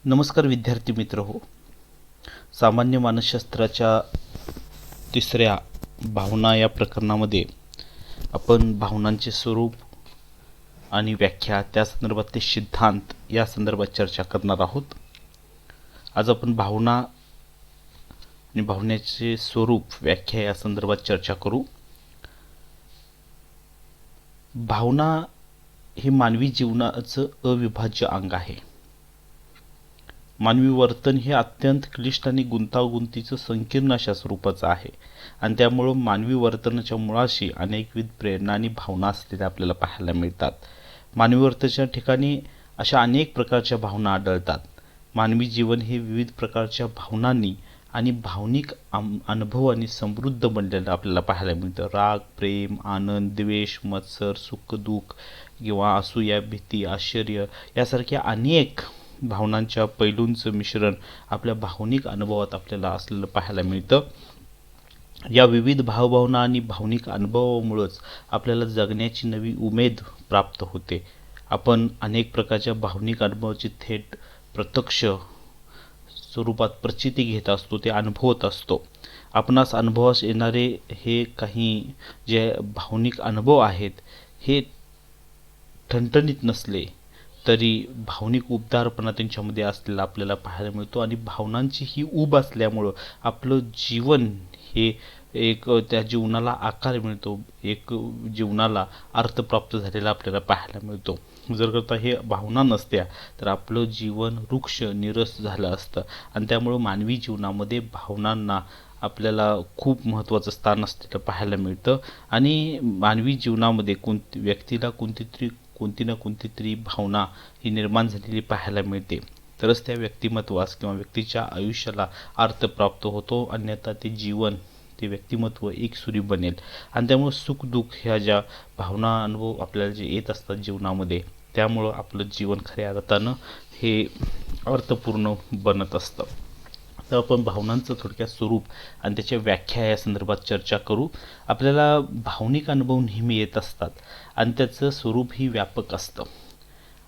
नमस्कार विद्यार्थी मित्र हो. सामान्य मानसशास्त्राच्या तिसऱ्या भावना या प्रकरणामध्ये आपण भावनांचे स्वरूप आणि व्याख्या, त्या संदर्भातले सिद्धांत या संदर्भात चर्चा करणार आहोत. आज आपण भावना आणि भावनेचे स्वरूप, व्याख्या या संदर्भात चर्चा करू. भावना हे मानवी जीवनाचं अविभाज्य अंग आहे. मानवी वर्तन हे अत्यंत क्लिष्ट आणि गुंतागुंतीचं संकीर्ण अशा स्वरूपाचं आहे आणि त्यामुळं मानवी वर्तनाच्या मुळाशी अनेकविध प्रेरणा आणि भावना असलेल्या आपल्याला पाहायला मिळतात. मानवी वर्तनाच्या ठिकाणी अशा अनेक प्रकारच्या भावना आढळतात. मानवी जीवन हे विविध प्रकारच्या भावनांनी आणि भावनिक अनुभवांनी समृद्ध बनलेलं आपल्याला पाहायला मिळतं. राग, प्रेम, आनंद, द्वेष, मत्सर, सुख, दुःख किंवा असूया, भीती, आश्चर्य यासारख्या अनेक भावनांच्या पैलूंचं मिश्रण आपल्या भावनिक अनुभवात आपल्याला असलेलं पाहायला मिळतं. या विविध भावभावना आणि भावनिक अनुभवामुळेच आपल्याला जगण्याची नवी उमेद प्राप्त होते. आपण अनेक प्रकारच्या भावनिक अनुभवाची थेट प्रत्यक्ष स्वरूपात प्रचिती घेत असतो, ते अनुभवत असतो. आपणास अनुभवास येणारे हे काही जे भावनिक अनुभव आहेत हे ठणठणीत नसले तरी भावनिक उबदारपणा त्यांच्यामध्ये असलेला आपल्याला पाहायला मिळतो आणि भावनांची ही ऊब असल्यामुळं आपलं जीवन हे एक त्या जीवनाला आकार मिळतो, एक जीवनाला अर्थ प्राप्त झालेला आपल्याला पाहायला मिळतो. जर का हे भावना नसत्या तर आपलं जीवन वृक्ष निरस झालं असतं आणि त्यामुळं मानवी जीवनामध्ये भावनांना आपल्याला खूप महत्त्वाचं स्थान असलेलं पाहायला मिळतं आणि मानवी जीवनामध्ये व्यक्तीला कोणती ना कोणती तरी भावना ही निर्माण झालेली पाहायला मिळते, तरच त्या व्यक्तिमत्वास किंवा व्यक्तीच्या आयुष्याला अर्थ प्राप्त होतो. अन्यथा ते जीवन, ते व्यक्तिमत्व एकसुरी बनेल आणि त्यामुळे सुख दुःख ह्या ज्या भावना अनुभव आपल्याला जे येत असतात जीवनामध्ये, त्यामुळं आपलं जीवन खऱ्या अर्थानं हे अर्थपूर्ण बनत असतं. तर आपण भावनांचं थोडक्यात स्वरूप आणि त्याच्या व्याख्या या संदर्भात चर्चा करू. आपल्याला भावनिक अनुभव नेहमी येत असतात आणि त्याचं स्वरूप ही व्यापक असतं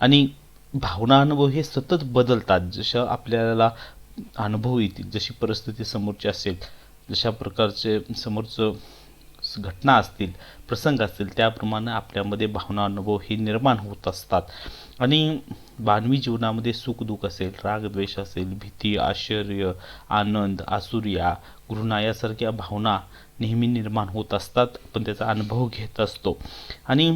आणि भावना अनुभव हे सतत बदलतात. जसं आपल्याला अनुभव येतील, जशी परिस्थिती समोरची असेल, जशा प्रकारचे समोरचं घटना असतील, प्रसंग असतील, त्याप्रमाणे आपल्यामध्ये भावना अनुभव हे निर्माण होत असतात. आणि मानवी जीवनामध्ये सुख दुःख असेल, राग द्वेष असेल, भीती, आश्चर्य, आनंद, आसुर्या, घृणा यासारख्या भावना नेहमी निर्माण होत असतात. आपण त्याचा अनुभव घेत असतो आणि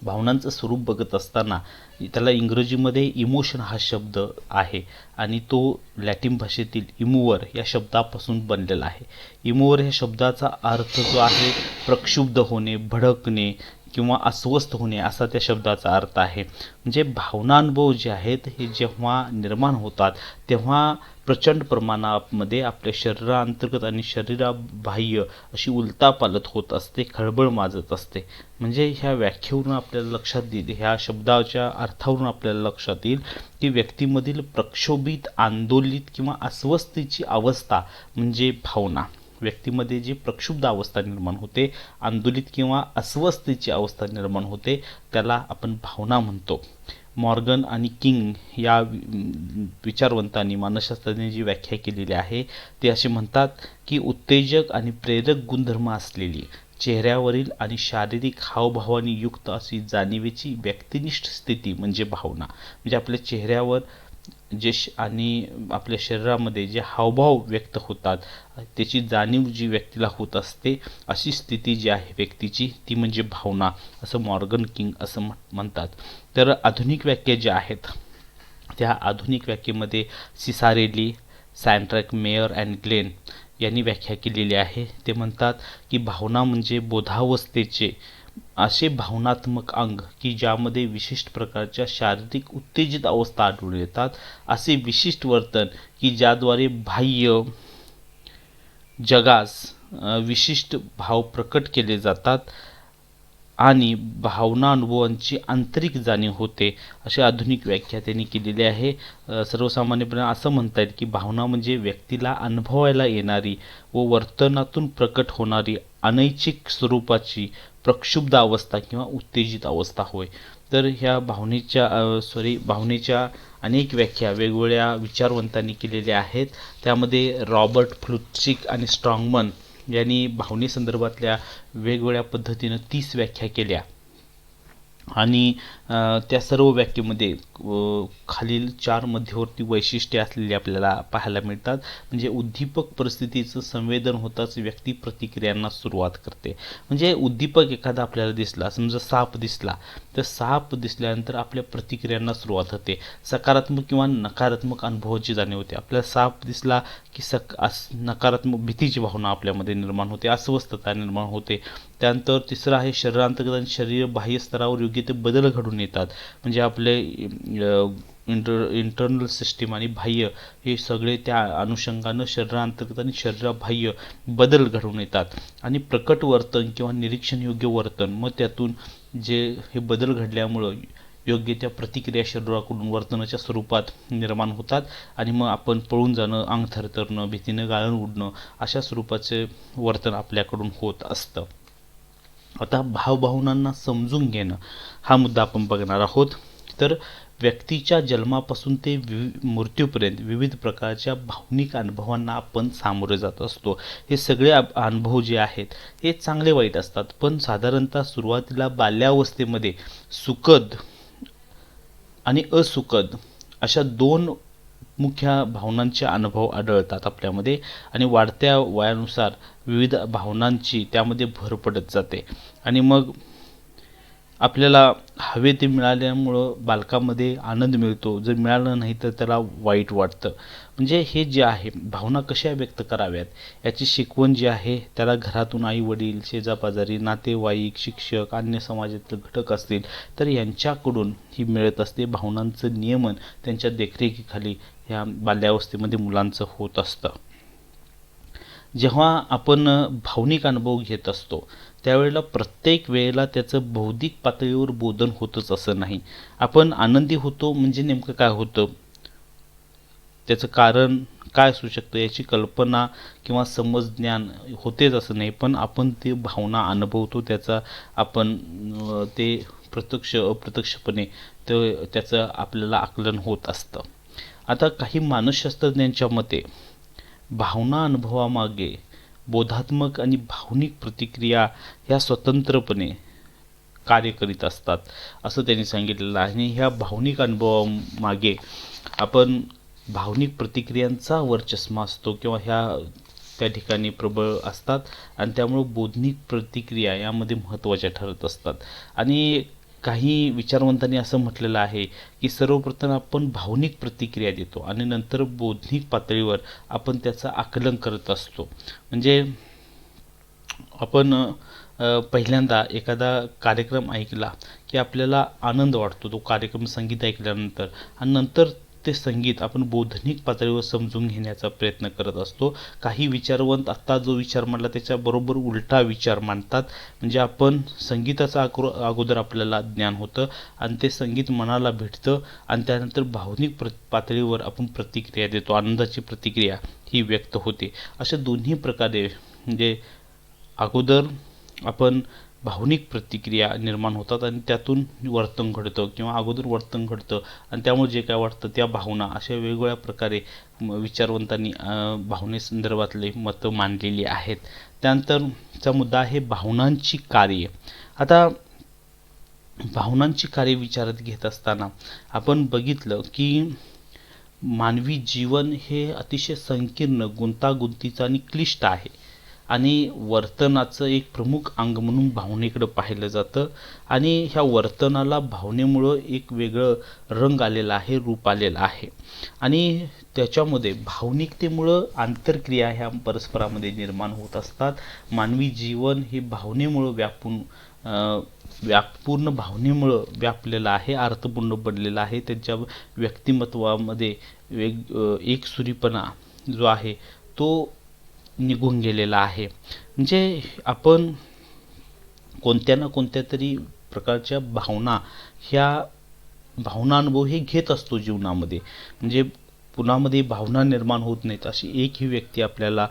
भावनांचं स्वरूप बघत असताना त्याला इंग्रजीमध्ये इमोशन हा शब्द आहे आणि तो लॅटिन भाषेतील इमूवर या शब्दापासून बनलेला आहे. इमूवर या शब्दाचा अर्थ जो आहे प्रक्षुब्ध होणे, भडकणे किंवा अस्वस्थ होणे असा त्या शब्दाचा अर्थ आहे. म्हणजे भावनानुभव जे आहेत हे जेव्हा निर्माण होतात तेव्हा प्रचंड प्रमाणामध्ये आपल्या शरीराअंतर्गत आणि शरीराबाह्य अशी उलथापालथ होत असते, खळबळ माजत असते. म्हणजे ह्या व्याख्येवरून आपल्याला लक्षात येईल, ह्या शब्दाच्या अर्थावरून आपल्याला लक्षात येईल की व्यक्तीमधील प्रक्षोभित, आंदोलित किंवा अस्वस्थतेची अवस्था म्हणजे भावना. व्यक्तीमध्ये जी प्रक्षुब्ध अवस्था निर्माण होते, आंदोलित किंवा अस्वस्थतेची अवस्था निर्माण होते, त्याला आपण भावना म्हणतो. मॉर्गन आणि किंग या विचारवंतांनी, मानसशास्त्रज्ञांनी जी व्याख्या केलेली आहे ते असे म्हणतात की उत्तेजक आणि प्रेरक गुणधर्म असलेली, चेहऱ्यावरील आणि शारीरिक हावभावांनी युक्त अशी जाणीवेची व्यक्तिनिष्ठ स्थिती म्हणजे भावना. म्हणजे आपल्या चेहऱ्यावर जे आणि आपल्या शरीरामध्ये जे हावभाव व्यक्त होतात त्याची जाणीव जी व्यक्तीला होत असते, अशी स्थिती जी आहे व्यक्तीची ती म्हणजे भावना, असं मॉर्गन किंग असं म्हणतात. तर आधुनिक व्याख्या ज्या आहेत त्या आधुनिक व्याख्येमध्ये सिसारेली, सँड्रॅक, मेयर अँड ग्लेन यांनी व्याख्या केलेली आहे. ते म्हणतात की भावना म्हणजे बोधावस्थेचे असे भावनात्मक अंग की ज्यामध्ये विशिष्ट प्रकारच्या शारीरिक उत्तेजित अवस्था आढळून येतात, असे विशिष्ट वर्तन की ज्याद्वारे बाह्य जगास विशिष्ट भाव प्रकट केले जातात आणि भावना अनुभवांची आंतरिक जाणीव होते, अशी आधुनिक व्याख्या त्यांनी केलेली आहे. सर्वसामान्यपणे असं म्हणता येईल की भावना म्हणजे व्यक्तीला अनुभवायला येणारी व वर्तनातून प्रकट होणारी अनैच्छिक स्वरूपाची प्रक्षुब्ध अवस्था किंवा उत्तेजित अवस्था होय. तर ह्या भावनेच्या अनेक व्याख्या वेगवेगळ्या विचारवंतांनी केलेल्या आहेत. त्यामध्ये रॉबर्ट फ्लुचिक आणि स्ट्रॉंगमन यांनी भावनेसंदर्भातल्या वेगवेगळ्या पद्धतीनं 30 व्याख्या केल्या आणि त्या सर्व व्याख्येमध्ये खालील 4 मध्यवर्ती वैशिष्ट्ये असलेली आपल्याला पाहायला मिळतात. म्हणजे उद्दीपक परिस्थितीचं संवेदन होताच व्यक्ती प्रतिक्रियांना सुरुवात करते. म्हणजे उद्दीपक एखादा आपल्याला दिसला, समजा साप दिसला, तर साप दिसल्यानंतर आपल्या प्रतिक्रियांना सुरुवात होते. सकारात्मक किंवा नकारात्मक अनुभवाची जाणीव होते. आपल्याला साप दिसला की नकारात्मक भीतीची भावना आपल्यामध्ये निर्माण होते, अस्वस्थता निर्माण होते. त्यानंतर तिसरं आहे शरीरांतर्गत आणि शरीर बाह्य स्तरावर योग्य ते बदल घडून येतात. म्हणजे आपले इंटरनल सिस्टीम आणि बाह्य हे सगळे त्या अनुषंगानं शरीरांतर्गत आणि शरीराबाह्य बदल घडून येतात. आणि प्रकट वर्तन किंवा निरीक्षण योग्य वर्तन, मग त्यातून जे हे बदल घडल्यामुळं योग्य त्या प्रतिक्रिया शरीराकडून वर्तनाच्या स्वरूपात निर्माण होतात आणि मग आपण पळून जाणं, अंग थरथरणं, भीतीनं गाळण उडणं अशा स्वरूपाचे वर्तन आपल्याकडून होत असतं. आता भावभावनांना समजून घेणं हा मुद्दा आपण बघणार आहोत. तर व्यक्तीच्या जन्मापासून ते मृत्यूपर्यंत विविध प्रकारच्या भावनिक अनुभवांना आपण सामोरे जात असतो. हे सगळे अनुभव जे आहेत हे चांगले वाईट असतात, पण साधारणतः सुरुवातीला बाल्यावस्थेमध्ये सुखद आणि असुखद अशा 2 मुख्य भावनांचे अनुभव आढळतात आपल्यामध्ये आणि वाढत्या वयानुसार विविध भावनांची त्यामध्ये भर पडत जाते आणि मग आपल्याला हवे ते मिळाल्यामुळं बालकामध्ये आनंद मिळतो, जर मिळालं नाही तर त्याला वाईट वाटतं. म्हणजे हे जे आहे भावना कशा व्यक्त कराव्यात याची शिकवण जी आहे त्याला घरातून आई वडील, शेजापाजारी, नातेवाईक, शिक्षक, अन्य समाजातील घटक असतील तर यांच्याकडून ही मिळत असते. भावनांचं नियमन त्यांच्या देखरेखीखाली ह्या बाल्यावस्थेमध्ये मुलांचं होत असतं. जेव्हा आपण भावनिक अनुभव घेत असतो त्यावेळेला प्रत्येक वेळेला त्याचं बौद्धिक पातळीवर बोधन होतच असं नाही. आपण आनंदी होतो म्हणजे नेमकं काय होतं, त्याचं कारण काय असू शकतं याची कल्पना किंवा समज ज्ञान होतेच असं नाही, पण आपण ते भावना अनुभवतो, त्याचा आपण ते प्रत्यक्ष अप्रत्यक्षपणे त्याचं आपल्याला आकलन होत असतं. आता काही मानसशास्त्रज्ञांच्या मते भावना अनुभवामागे बोधात्मक आणि भावनिक प्रतिक्रिया ह्या स्वतंत्रपणे कार्य करीत असतात असं त्यांनी सांगितलेलं आहे. आणि ह्या भावनिक अनुभवामागे आपण भावनिक प्रतिक्रियांचा वरचष्मा असतो किंवा ह्या त्या ठिकाणी प्रबळ असतात आणि त्यामुळे बोधनिक प्रतिक्रिया यामध्ये महत्त्वाच्या ठरत असतात. आणि काही विचारवंतांनी असं म्हटलेलं आहे की सर्वप्रथम आपण भावनिक प्रतिक्रिया देतो आणि नंतर बौद्धिक पातळीवर आपण त्याचं आकलन करत असतो. म्हणजे आपण पहिल्यांदा एखादा कार्यक्रम ऐकला की आपल्याला आनंद वाटतो, तो कार्यक्रम संगीत ऐकल्यानंतर, आणि नंतर ते संगीत आपण बौद्धिक पातळीवर समजून घेण्याचा प्रयत्न करत असतो. काही विचारवंत आत्ता जो विचार मांडला त्याच्याबरोबर उलटा विचार मांडतात. म्हणजे आपण संगीताचं अगोदर आपल्याला ज्ञान होतं आणि ते संगीत मनाला भेटतं आणि त्यानंतर भावनिक पातळीवर आपण प्रतिक्रिया देतो, आनंदाची प्रतिक्रिया ही व्यक्त होते. अशा दोन्ही प्रकारे म्हणजे अगोदर आपण भावनिक प्रतिक्रिया निर्माण होतात आणि त्यातून वर्तन घडतं किंवा अगोदर वर्तन घडतं आणि त्यामुळे जे काय वाटतं त्या भावना, अशा वेगवेगळ्या प्रकारे विचारवंतांनी भावनेसंदर्भातले मतं मांडलेली आहेत. त्यानंतरचा मुद्दा आहे भावनांची कार्य. आता भावनांची कार्य विचारात घेत असताना आपण बघितलं की मानवी जीवन हे अतिशय संकीर्ण, गुंतागुंतीचं आणि क्लिष्ट आहे आणि वर्तनाचं एक प्रमुख अंग म्हणून भावनेकडे पाहिलं जातं आणि ह्या वर्तनाला भावनेमुळं एक वेगळं रंग आलेला आहे, रूप आलेलं आहे आणि त्याच्यामध्ये भावनिकतेमुळं आंतरक्रिया ह्या परस्परामध्ये निर्माण होत असतात. मानवी जीवन हे भावनेमुळं पूर्ण भावनेमुळं व्यापलेलं आहे, अर्थपूर्ण बनलेलं आहे. त्यांच्या व्यक्तिमत्वामध्ये एकसुरीपणा जो आहे तो निघून गेलेला आहे. म्हणजे आपण कोणत्या ना कोणत्या तरी प्रकारच्या भावना अनुभव हे घेत असतो जीवनामध्ये. म्हणजे कुणामध्ये भावना निर्माण होत नाहीत अशी एकही व्यक्ती आपल्याला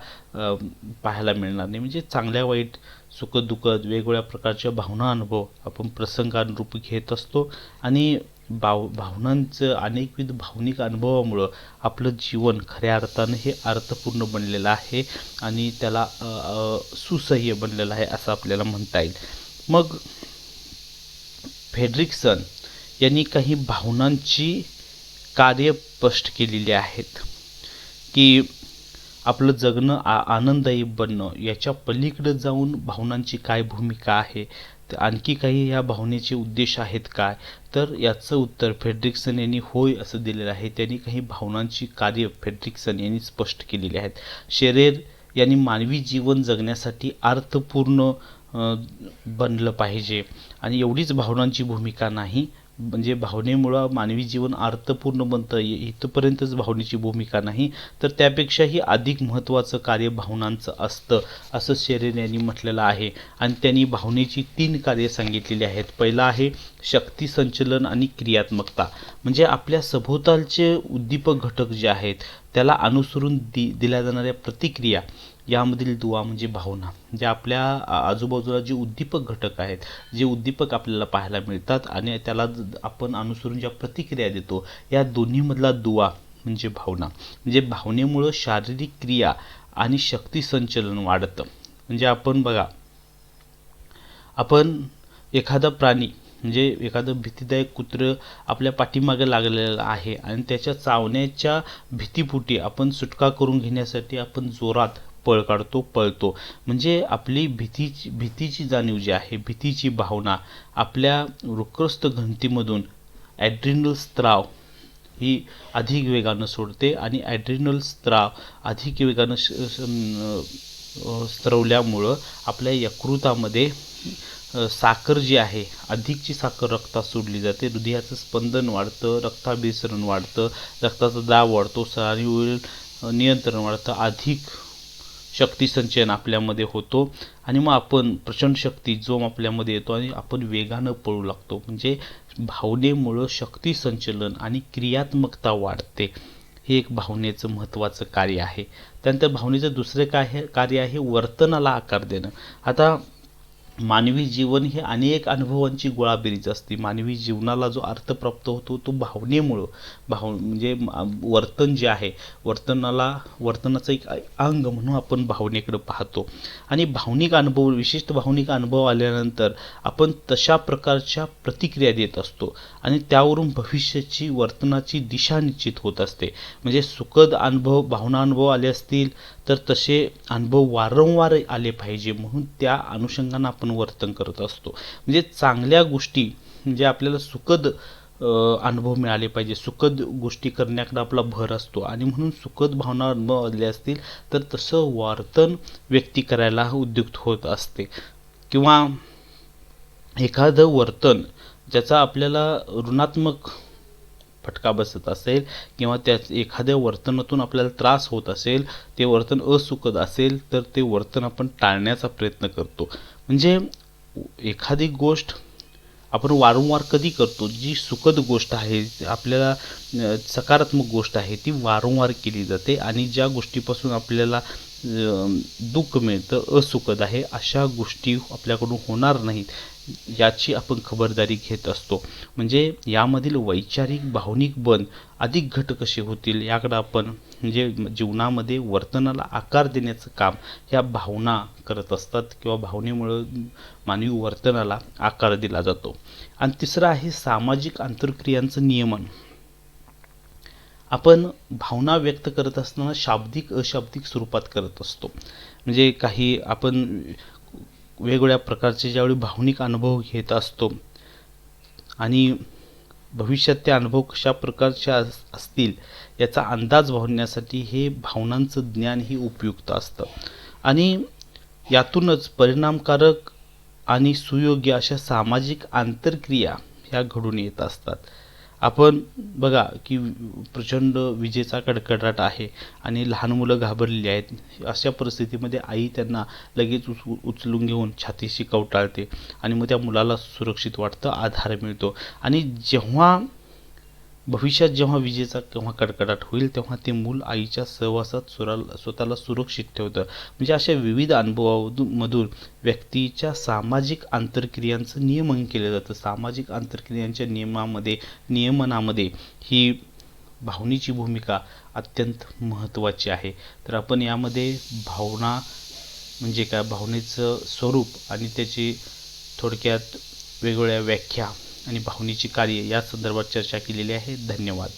पाहायला मिळणार नाही. म्हणजे चांगल्या वाईट, सुखद दुःखद वेगवेगळ्या प्रकारच्या भावना अनुभव आपण प्रसंगानुरूपी घेत असतो आणि भावनांचं अनेकविध भावनिक अनुभवामुळं आपलं जीवन खऱ्या अर्थानं हे अर्थपूर्ण बनलेलं आहे आणि त्याला सुसह्य बनलेलं आहे असं आपल्याला म्हणता येईल. मग फ्रेडरिकसन यांनी काही भावनांची कार्य स्पष्ट केलेली आहेत की आपलं जगणं आनंददायी बनणं याच्या पलीकडे जाऊन भावनांची काय भूमिका आहे, तर आणखी काही या भावनेचे उद्देश आहेत काय, तर याचं उत्तर फ्रेडरिकसन यांनी होय असं दिलेलं आहे. त्यांनी काही भावनांची कार्य फ्रेडरिकसन यांनी स्पष्ट केलेली आहेत. शेरेर यांनी मानवी जीवन जगण्यासाठी अर्थपूर्ण बनलं पाहिजे आणि एवढीच भावनांची भूमिका नाही, म्हणजे भावनेमुळं मानवी जीवन अर्थपूर्ण बनतं इथपर्यंतच भावनेची भूमिका नाही, तर त्यापेक्षाही अधिक महत्त्वाचं कार्य भावनांचं असतं असं शेरेर यांनी म्हटलेलं आहे. आणि त्यांनी भावनेची 3 कार्ये सांगितलेली आहेत. पहिलं आहे शक्ती संचलन आणि क्रियात्मकता, म्हणजे आपल्या सभोवतालचे उद्दीपक घटक जे आहेत त्याला अनुसरून दिल्या जाणाऱ्या प्रतिक्रिया, यामधील दुवा म्हणजे भावना, म्हणजे आपल्या आजूबाजूला जे उद्दीपक घटक आहेत, जे उद्दीपक आपल्याला पाहायला मिळतात आणि त्याला आपण अनुसरून ज्या प्रतिक्रिया देतो, या दोन्हीमधला दुवा म्हणजे भावना. म्हणजे भावनेमुळं शारीरिक क्रिया आणि शक्ती संचलन वाढतं. म्हणजे आपण बघा, आपण एखादा प्राणी म्हणजे एखादं भीतीदायक कुत्रं आपल्या पाठीमागे लागलेलं आहे आणि त्याच्या चावण्याच्या भीतीपोटी आपण सुटका करून घेण्यासाठी आपण जोरात पळ काढतो, पळतो. म्हणजे आपली भीतीची जाणीव जी आहे, भीतीची भावना आपल्या रुक्रस्त घंटीमधून ॲड्रिनल स्त्राव ही अधिक वेगानं सोडते आणि ॲड्रिनल स्त्राव अधिक वेगानं स्त्रवल्यामुळं आपल्या यकृतामध्ये साखर जी आहे, अधिकची साखर रक्तात सोडली जाते, हृदयाचं स्पंदन वाढतं, रक्ताभिसरण वाढतं, रक्ताचा दाब वाढतो, स्नायूंवरील नियंत्रण वाढतं, अधिक शक्ती संचयन आपल्यामध्ये होतो आणि मग आपण प्रचंड शक्ती जोम आपल्यामध्ये येतो आणि आपण वेगानं पळू लागतो. म्हणजे भावनेमुळं शक्ती संचलन आणि क्रियात्मकता वाढते. हे एक भावनेचं महत्त्वाचं कार्य आहे. त्यानंतर भावनेचं दुसरे कार्य आहे वर्तनाला आकार देणं. आता मानवी जीवन हे अनेक अनुभवांची गोळाबेरीज असते. मानवी जीवनाला जो अर्थ प्राप्त होतो तो भावनेमुळं, म्हणजे वर्तन जे आहे, वर्तनाचं एक अंग म्हणून आपण भावनेकडे पाहतो आणि भावनिक अनुभव, विशिष्ट भावनिक अनुभव आल्यानंतर आपण तशा प्रकारच्या प्रतिक्रिया देत असतो आणि त्यावरून भविष्याची वर्तनाची दिशा निश्चित होत असते. म्हणजे सुखद अनुभव, भावना अनुभव आले असतील तर तसे अनुभव वारंवार आले पाहिजे म्हणून त्या अनुषंगानं आपण वर्तन करत असतो. म्हणजे चांगल्या गोष्टी, म्हणजे आपल्याला सुखद अनुभव मिळाले पाहिजे, सुखद गोष्टी करण्याकडे आपला भर असतो आणि म्हणून सुखद भावना अनुभव आले असतील तर तसं वर्तन व्यक्ती करायला उद्युक्त होत असते. किंवा एखादं वर्तन ज्याचा आपल्याला ऋणात्मक फटका बसत असेल किंवा त्याच एखाद्या वर्तनातून आपल्याला त्रास होत असेल, ते वर्तन असुखद असेल तर ते वर्तन आपण टाळण्याचा प्रयत्न करतो. म्हणजे एखादी गोष्ट आपण वारंवार कधी करतो, जी सुखद गोष्ट आहे, आपल्याला सकारात्मक गोष्ट आहे, ती वारंवार केली जाते आणि ज्या गोष्टीपासून आपल्याला दुःख मिळतं, असुखद आहे, अशा गोष्टी आपल्याकडून होणार नाहीत याची आपण खबरदारी घेत असतो. म्हणजे यामधील वैचारिक भावनिक बंध अधिक घट्ट कसे होतील याकडे आपण, म्हणजे जीवनामध्ये वर्तनाला आकार देण्याचं काम ह्या भावना करत असतात किंवा भावनेमुळं मानवी वर्तनाला आकार दिला जातो. आणि तिसरं आहे सामाजिक आंतरक्रियांचं नियमन. आपण भावना व्यक्त करत असताना शाब्दिक अशाब्दिक स्वरूपात करत असतो. म्हणजे काही आपण वेगवेगळ्या प्रकारचे ज्यावेळी भावनिक अनुभव घेत असतो आणि भविष्यात ते अनुभव कशा प्रकारचे असतील याचा अंदाज बांधण्यासाठी हे भावनांचं ज्ञान ही उपयुक्त असतं आणि यातूनच परिणामकारक आणि सुयोग्य अशा सामाजिक आंतरक्रिया ह्या घडून येत असतात. आपण बघा की प्रचंड विजेचा कडकडाट आहे आणि लहान मुलं घाबरलेली आहेत. अशा परिस्थितीमध्ये आई त्यांना लगेच उचलून घेऊन छातीशी कवटाळते आणि मग त्या मुलाला सुरक्षित वाटतं, आधार मिळतो. आणि जेव्हा भविष्यात जेव्हा विजेचा केव्हा कडकडाट होईल तेव्हा ते मूल आईच्या सहवासात स्वतःला सुरक्षित ठेवतं. म्हणजे अशा विविध अनुभवामधून व्यक्तीच्या सामाजिक आंतरक्रियांचं नियमन केलं जातं. सामाजिक आंतरक्रियांच्या नियमनामध्ये ही भावनेची भूमिका अत्यंत महत्त्वाची आहे. तर आपण यामध्ये भावना म्हणजे काय, भावनेचं स्वरूप आणि त्याची थोडक्यात वेगवेगळ्या व्याख्या आणि भावनेची कार्य या संदर्भात चर्चा केलेली आहे. धन्यवाद.